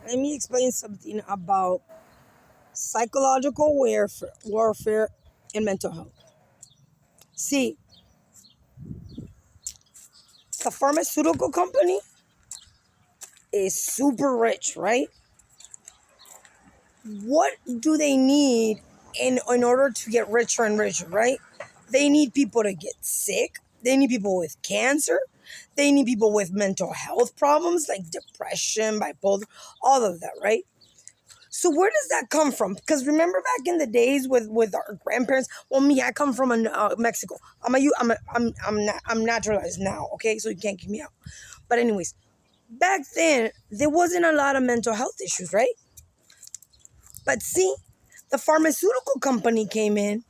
let me explain something about psychological warfare and mental health. See, the pharmaceutical company is super rich, right? What do they need in order to get richer and richer, right? They need people to get sick. They need people with cancer. They need people with mental health problems like depression, bipolar, all of that, right? So where does that come from? Because remember back in the days with our grandparents. Well, me, I come from Mexico. I'm naturalized now. Okay, so you can't kick me out. But anyways, back then there wasn't a lot of mental health issues, right? But see, the pharmaceutical company came in,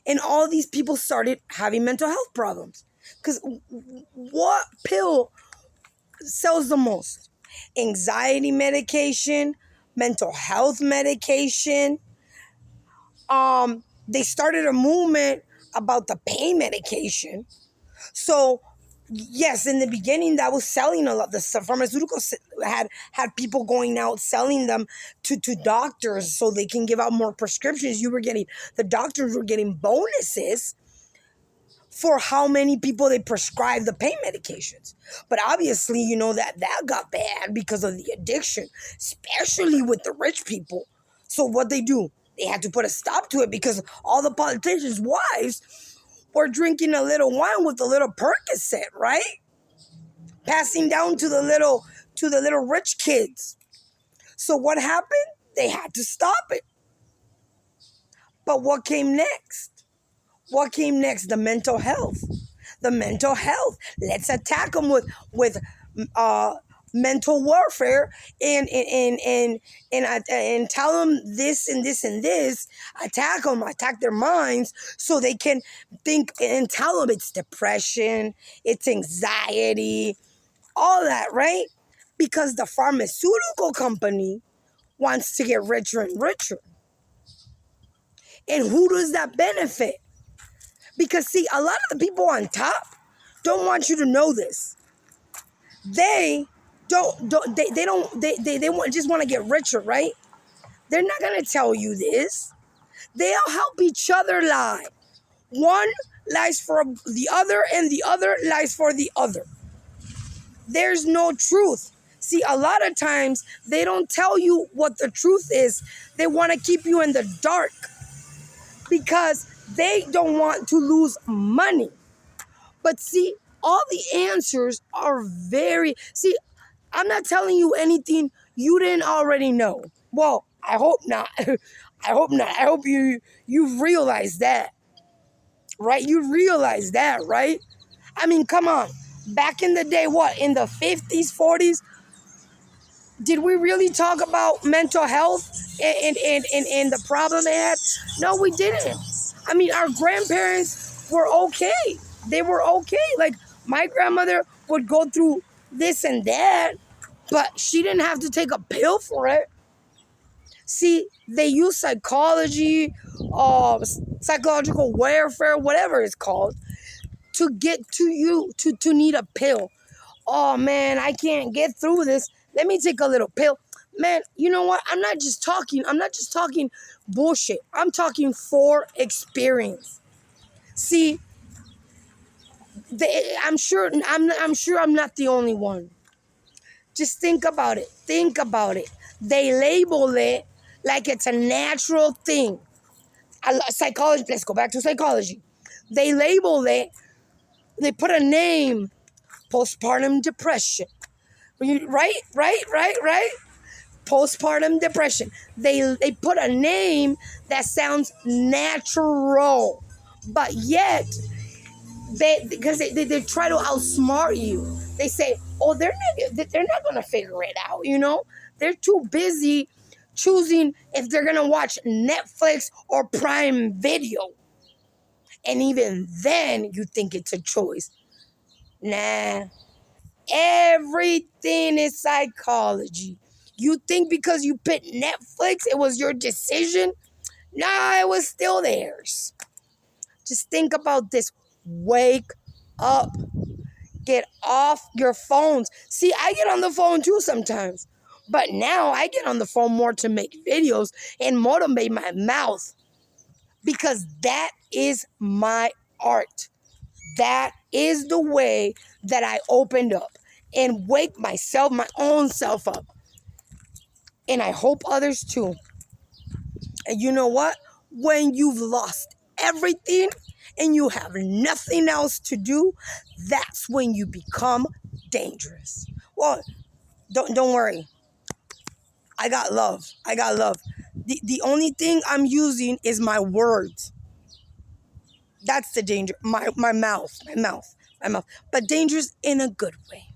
and all these people started having mental health problems. Because what pill sells the most? Anxiety medication, mental health medication. They started a movement about the pain medication. So yes, in the beginning that was selling a lot. The pharmaceuticals had people going out selling them to doctors so they can give out more prescriptions. The doctors were getting bonuses for how many people they prescribe the pain medications. But obviously, you know that got bad because of the addiction, especially with the rich people. So what they do, they had to put a stop to it because all the politicians' wives were drinking a little wine with a little Percocet, right? Passing down to the little rich kids. So what happened? They had to stop it. But what came next? What came next? The mental health. The mental health. Let's attack them with uh, mental warfare and tell them this and this and this. Attack them. Attack their minds so they can think and tell them it's depression, it's anxiety, all that, right? Because the pharmaceutical company wants to get richer and richer. And who does that benefit? Because see, a lot of the people on top don't want you to know this. They just want to get richer, right? They're not gonna tell you this. They'll help each other lie. One lies for the other, and the other lies for the other. There's no truth. See, a lot of times they don't tell you what the truth is. They want to keep you in the dark because they don't want to lose money. But see, all the answers are See, I'm not telling you anything you didn't already know. Well, I hope not. I hope not. I hope you realize that, right? You realize that, right? I mean, come on. Back in the day, what, in the 50s, 40s, did we really talk about mental health and the problem they had? No, we didn't. I mean, our grandparents were okay. They were okay. Like, my grandmother would go through this and that, but she didn't have to take a pill for it. See, they use psychology, psychological warfare, whatever it's called, to get to you to need a pill. Oh man, I can't get through this. Let me take a little pill. Man, you know what? I'm not just talking bullshit. I'm talking for experience. See, I'm sure I'm not the only one. Just think about it. Think about it. They label it like it's a natural thing. Psychology, let's go back to psychology. They label it, they put a name, postpartum depression. Right? Postpartum depression. They put a name that sounds natural, but yet they try to outsmart you. They say, oh, they're not gonna figure it out. They're too busy choosing if they're gonna watch Netflix or Prime Video, and even then you think it's a choice. Nah. Everything is psychology. You think because you picked Netflix, it was your decision? Nah, it was still theirs. Just think about this. Wake up. Get off your phones. See, I get on the phone too sometimes. But now I get on the phone more to make videos and motivate my mouth because that is my art. That is the way that I opened up and wake myself, my own self up. And I hope others too. And you know what? When you've lost everything and you have nothing else to do, that's when you become dangerous. Well, don't worry. I got love. I got love. The only thing I'm using is my words. That's the danger. My mouth. But dangerous in a good way.